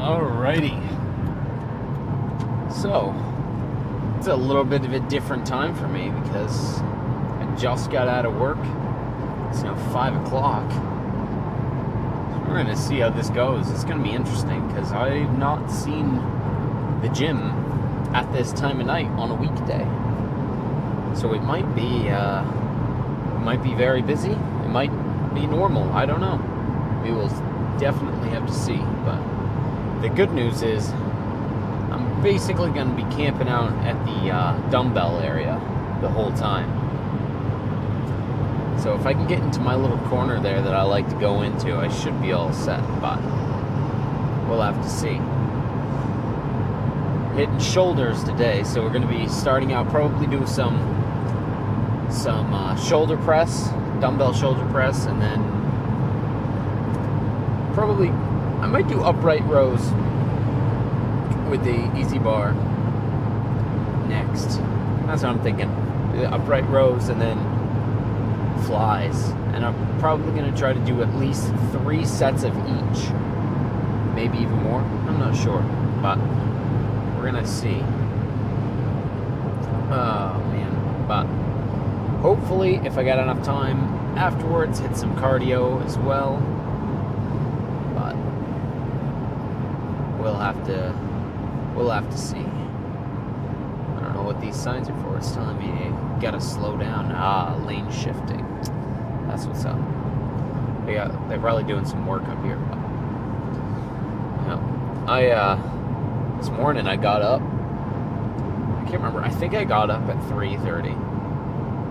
Alrighty. So, it's a little bit of a different time for me because I just got out of work. It's now 5 o'clock. So we're going to see how this goes. It's going to be interesting because I've not seen the gym at this time of night on a weekday. So it might be very busy. It might be normal. I don't know. We will definitely have to see. But the good news is I'm basically going to be camping out at the dumbbell area the whole time. So if I can get into my little corner there that I like to go into, I should be all set. But we'll have to see. Hitting shoulders today, so we're going to be starting out probably do some shoulder press, dumbbell shoulder press, and then probably I might do upright rows with the easy bar next. That's what I'm thinking. Upright rows and then flies, and I'm probably going to try to do at least 3 sets of each, maybe even more. I'm not sure, but we're going to see. Oh man, but hopefully, if I got enough time afterwards, hit some cardio as well. But we'll have to see. I don't know what these signs are for. It's telling me you gotta slow down. Lane shifting. That's what's up. They're probably doing some work up here. This morning I got up. I can't remember. I think I got up at 3:30.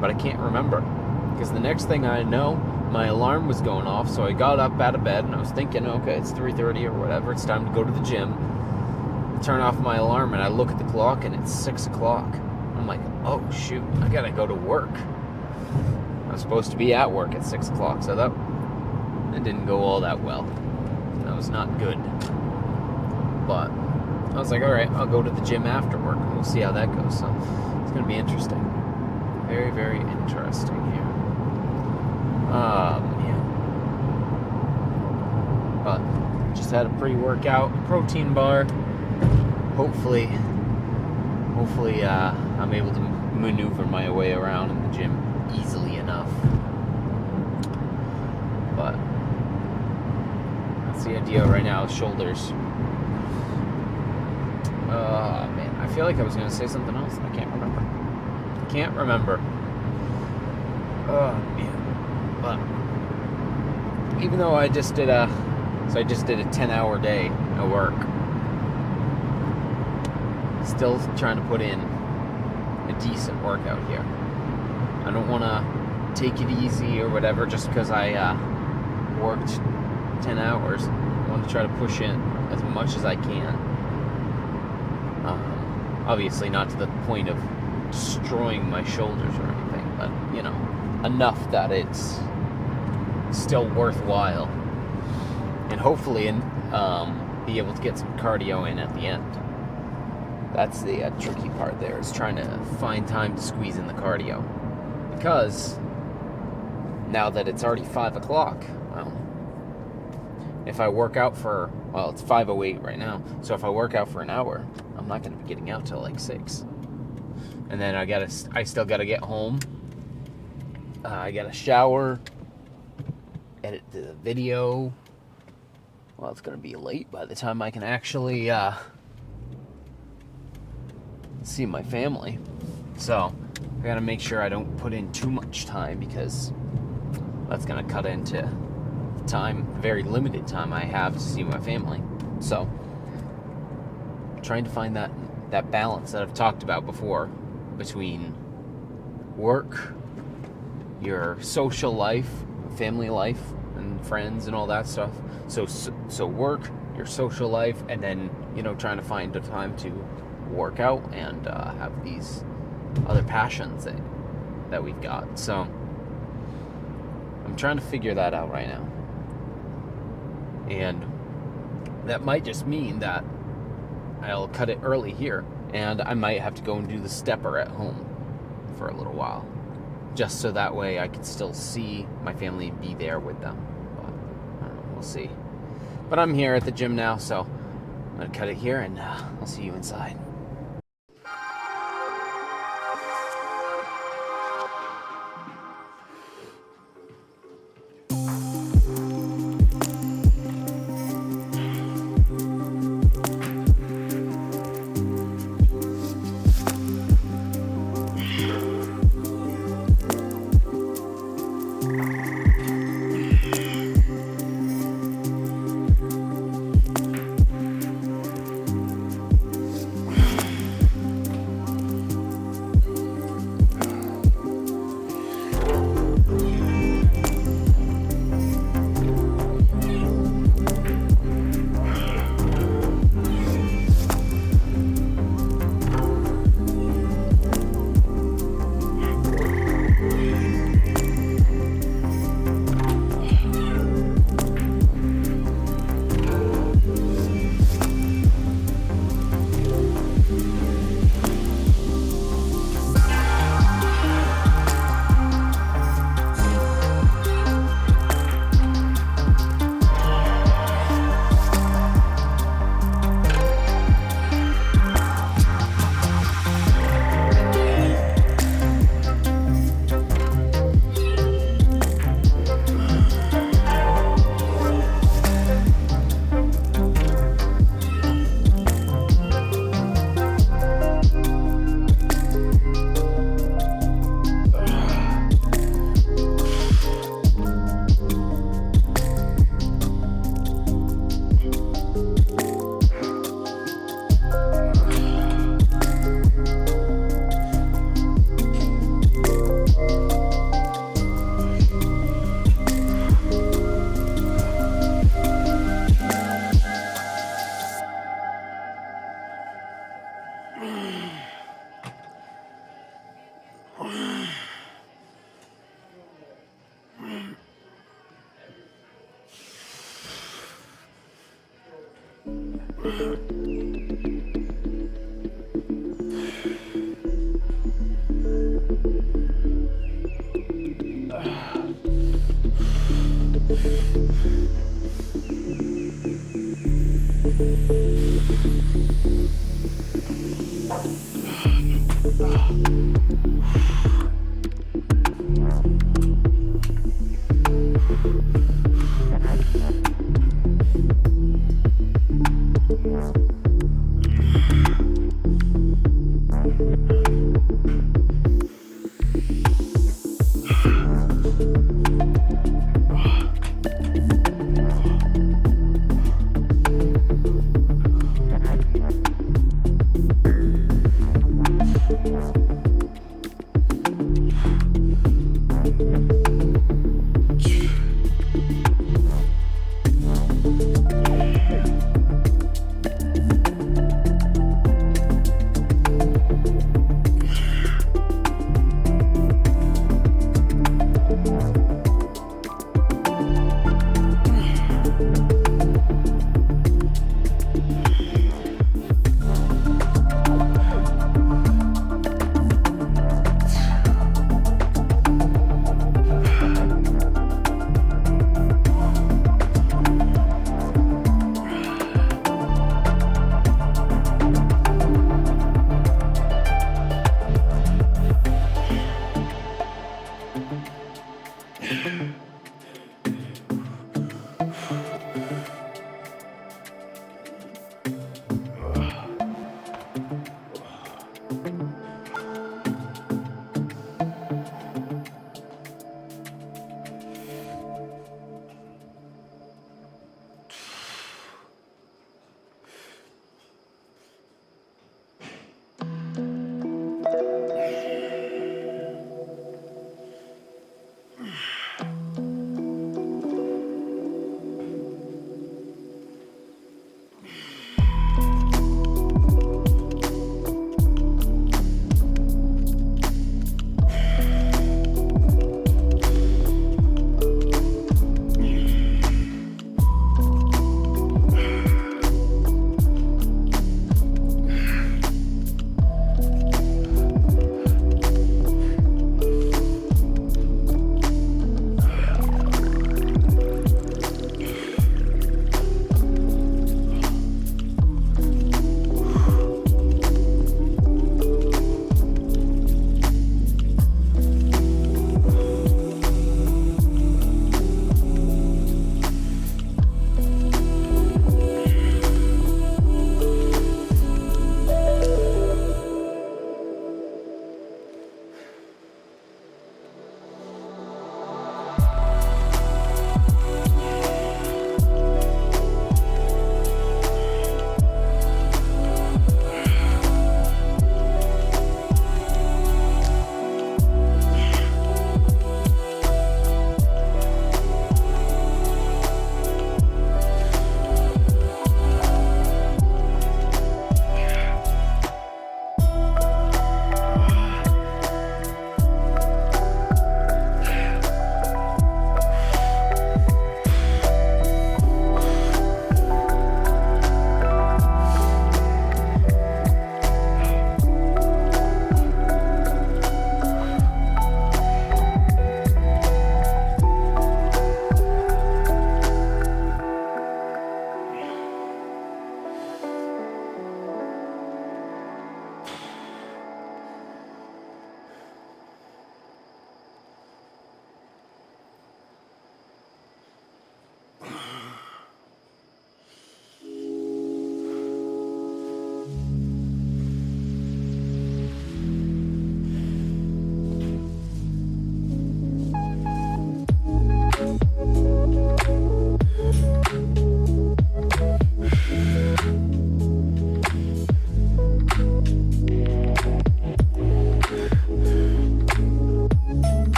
But I can't remember, because the next thing I know, my alarm was going off, so I got up out of bed, and I was thinking, okay, it's 3:30 or whatever, it's time to go to the gym. I turn off my alarm, and I look at the clock, and it's 6 o'clock. I'm like, oh, shoot, I gotta go to work. I was supposed to be at work at 6 o'clock, so that didn't go all that well. That was not good. But I was like, alright, I'll go to the gym after work, and we'll see how that goes. So it's going to be interesting. Very, very interesting here. Man. But just had a pre-workout protein bar. Hopefully, I'm able to maneuver my way around in the gym easily enough. But that's the idea right now. Shoulders. Man, I feel like I was going to say something else. I can't remember. Oh man. But even though I just did a 10-hour day at work, still trying to put in a decent workout here. I don't want to take it easy or whatever just because I worked 10 hours. I want to try to push in as much as I can. Obviously not to the point of destroying my shoulders or anything, but enough that it's still worthwhile, and hopefully be able to get some cardio in at the end. That's the tricky part there, is trying to find time to squeeze in the cardio, because now that it's already 5 o'clock, well, if I work out it's 5:08 right now, so if I work out for an hour, I'm not going to be getting out till like 6. And then I still gotta get home. I gotta shower, edit the video. Well, it's gonna be late by the time I can actually see my family. So I gotta make sure I don't put in too much time, because that's gonna cut into the time, very limited time I have to see my family. So I'm trying to find that balance that I've talked about before, between work, your social life, family life, and friends and all that stuff. So work, your social life, and then trying to find the time to work out and have these other passions that we've got. So I'm trying to figure that out right now, and that might just mean that I'll cut it early here. And I might have to go and do the stepper at home for a little while, just so that way I can still see my family and be there with them. But I don't know, we'll see. But I'm here at the gym now, so I'm gonna cut it here, and I'll see you inside.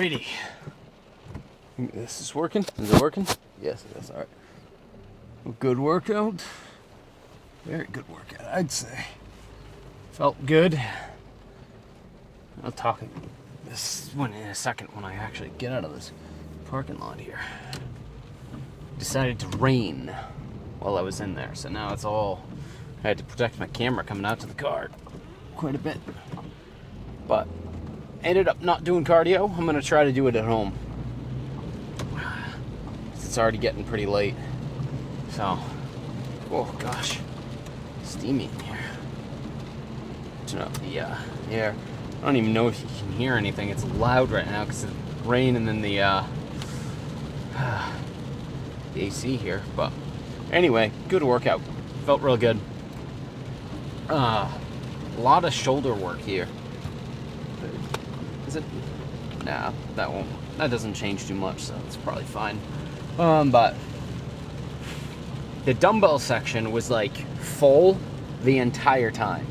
Alrighty. This is working? Is it working? Yes, it is. Alright. Good workout. Very good workout, I'd say. Felt good. I'll talk this one in a second when I actually get out of this parking lot here. Decided to rain while I was in there, so now it's all... I had to protect my camera coming out to the car quite a bit. But ended up not doing cardio. I'm going to try to do it at home. It's already getting pretty late. So, oh gosh, steamy in here. Turn up the air. I don't even know if you can hear anything. It's loud right now because of the rain and then the AC here. But anyway, good workout. Felt real good. A lot of shoulder work here. Is it? Nah, that won't. That doesn't change too much, so it's probably fine. But the dumbbell section was like full the entire time.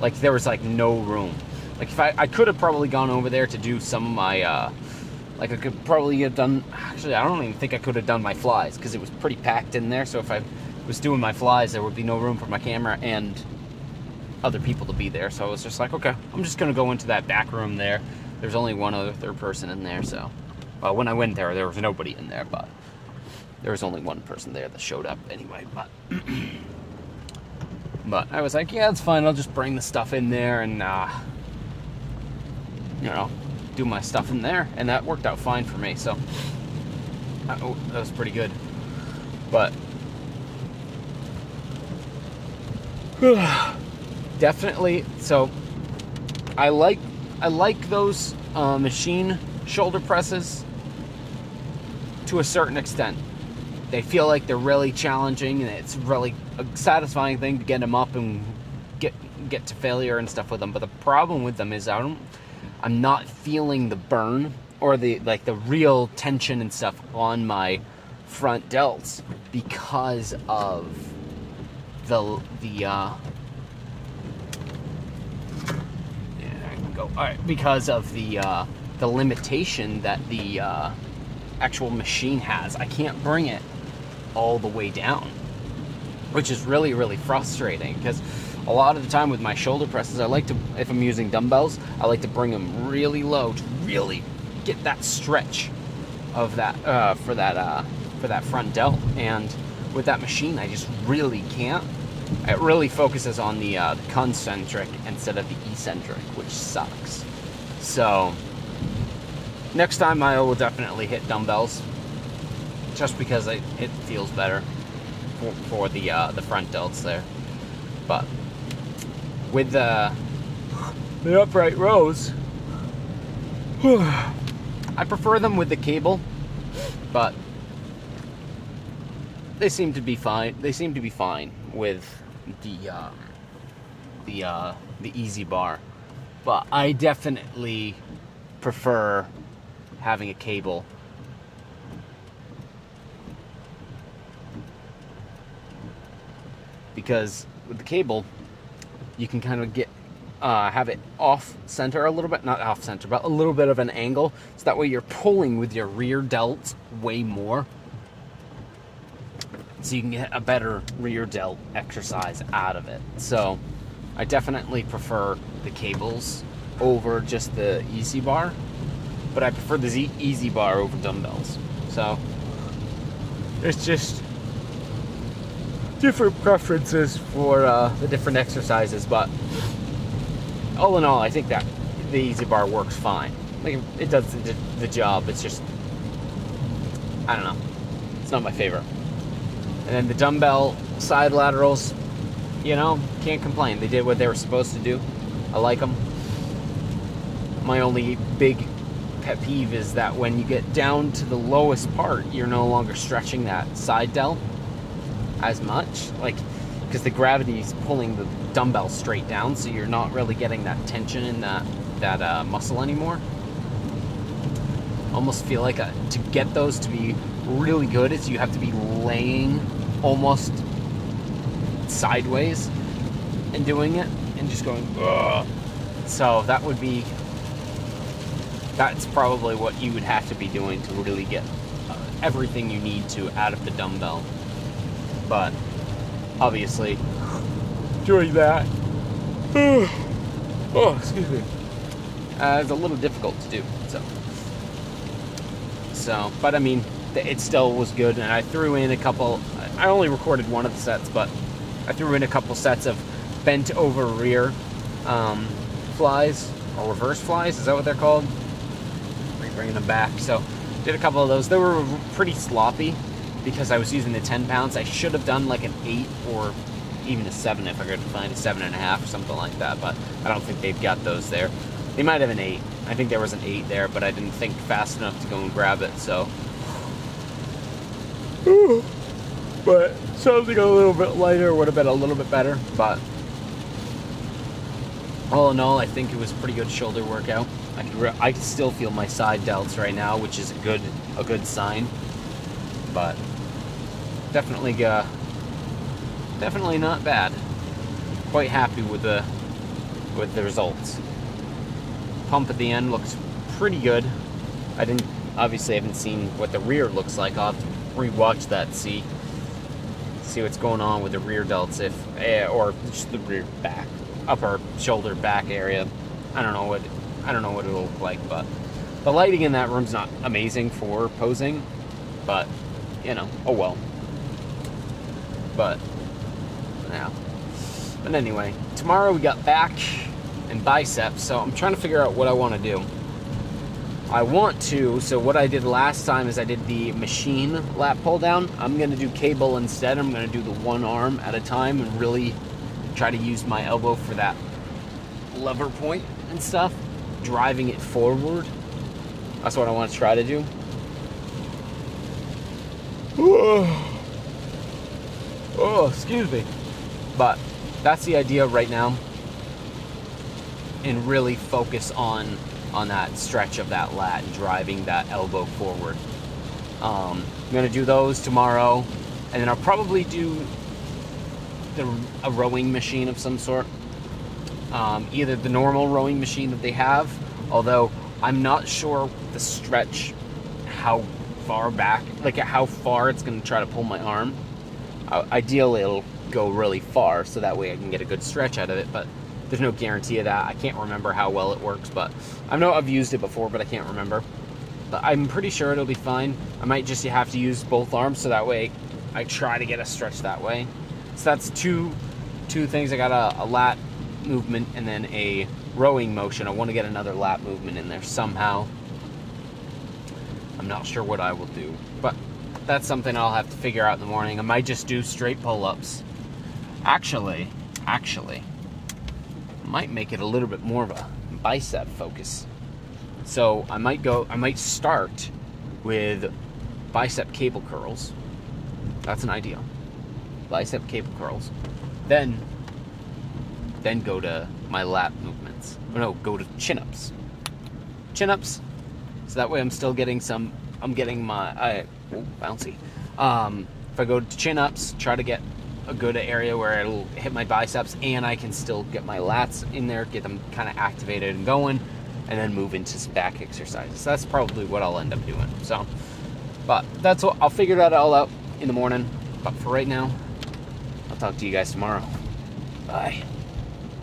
Like there was like no room. Like if I could have probably gone over there to do some of my like I could probably have done. Actually, I don't even think I could have done my flies because it was pretty packed in there. So if I was doing my flies, there would be no room for my camera and other people to be there. So I was just like, okay, I'm just gonna go into that back room there. There's only one other third person in there, so when I went there was nobody in there, but there was only one person there that showed up anyway. But I was like, yeah, it's fine. I'll just bring the stuff in there and do my stuff in there, and that worked out fine for me. So that was pretty good. But definitely, so I like those machine shoulder presses to a certain extent. They feel like they're really challenging, and it's really a satisfying thing to get them up and get to failure and stuff with them. But the problem with them is I'm not feeling the burn or the real tension and stuff on my front delts because of because of the limitation that the actual machine has. I can't bring it all the way down, which is really, really frustrating because a lot of the time with my shoulder presses, I like to, if I'm using dumbbells, I like to bring them really low to really get that stretch of that for that front delt. And with that machine, I just really can't. It really focuses on the concentric instead of the eccentric, which sucks. So next time I will definitely hit dumbbells, just because it feels better for the front delts there. But with the upright rows, I prefer them with the cable, but they seem to be fine. They seem to be fine with the easy bar, but I definitely prefer having a cable. Because with the cable, you can kind of have it off center a little bit, not off center, but a little bit of an angle, so that way you're pulling with your rear delts way more, so you can get a better rear delt exercise out of it. So I definitely prefer the cables over just the easy bar, but I prefer the easy bar over dumbbells. So it's just different preferences for the different exercises, but all in all, I think that the easy bar works fine. Like, it does the job. It's just, I don't know, it's not my favorite. And then the dumbbell side laterals, can't complain. They did what they were supposed to do. I like them. My only big pet peeve is that when you get down to the lowest part, you're no longer stretching that side delt as much, because the gravity is pulling the dumbbell straight down, so you're not really getting that tension in that muscle anymore. Almost feel like to get those to be really good is you have to be laying almost sideways and doing it and just going, ugh. So that would be that's probably what you would have to be doing to really get everything you need to out of the dumbbell. But obviously, doing that, excuse me, is a little difficult to do. So, but I mean, it still was good, and I threw in a couple. I only recorded one of the sets, but I threw in a couple sets of bent over rear flies, or reverse flies. Is that what they're called? Bringing them back. So did a couple of those. They were pretty sloppy because I was using the 10 pounds. I should have done like an 8 or even a 7 if I could find a 7.5 or something like that, but I don't think they've got those there. They might have an 8. I think there was an 8 there, but I didn't think fast enough to go and grab it, so. But something a little bit lighter would have been a little bit better, but all in all, I think it was a pretty good shoulder workout. I can still feel my side delts right now, which is a good sign. But definitely not bad. Quite happy with the results. Pump at the end looks pretty good. I haven't seen what the rear looks like. I'll have to rewatch that, see what's going on with the rear delts, or just the rear back, upper shoulder back area. I don't know what it'll look like, but the lighting in that room's not amazing for posing, but oh well. But yeah. But anyway, tomorrow we got back and biceps, so I'm trying to figure out what I want to do. So what I did last time is I did the machine lat pull down. I'm going to do cable instead. I'm going to do the one arm at a time and really try to use my elbow for that lever point and stuff, driving it forward. That's what I want to try to do. Oh, excuse me. But that's the idea right now. And really focus on that stretch of that lat and driving that elbow forward. I'm going to do those tomorrow. And then I'll probably do a rowing machine of some sort. Either the normal rowing machine that they have, although I'm not sure the stretch, how far back, like how far it's going to try to pull my arm. Ideally, it'll go really far, so that way I can get a good stretch out of it, but there's no guarantee of that. I can't remember how well it works, but I know I've used it before, but I can't remember. But I'm pretty sure it'll be fine. I might just have to use both arms, so that way I try to get a stretch that way. So that's two things. I got a lat movement and then a rowing motion. I want to get another lat movement in there somehow. I'm not sure what I will do, but that's something I'll have to figure out in the morning. I might just do straight pull-ups. Actually, might make it a little bit more of a bicep focus. So I might start with bicep cable curls. That's an idea. Bicep cable curls. Then go to my lat movements. No, go to chin-ups. Chin-ups. So that way I'm still getting bouncy. If I go to chin-ups, try to get a good area where it'll hit my biceps and I can still get my lats in there, get them kind of activated and going, and then move into some back exercises. That's probably what I'll end up doing. So, but that's what I'll figure that all out in the morning. But for right now, I'll talk to you guys tomorrow. Bye.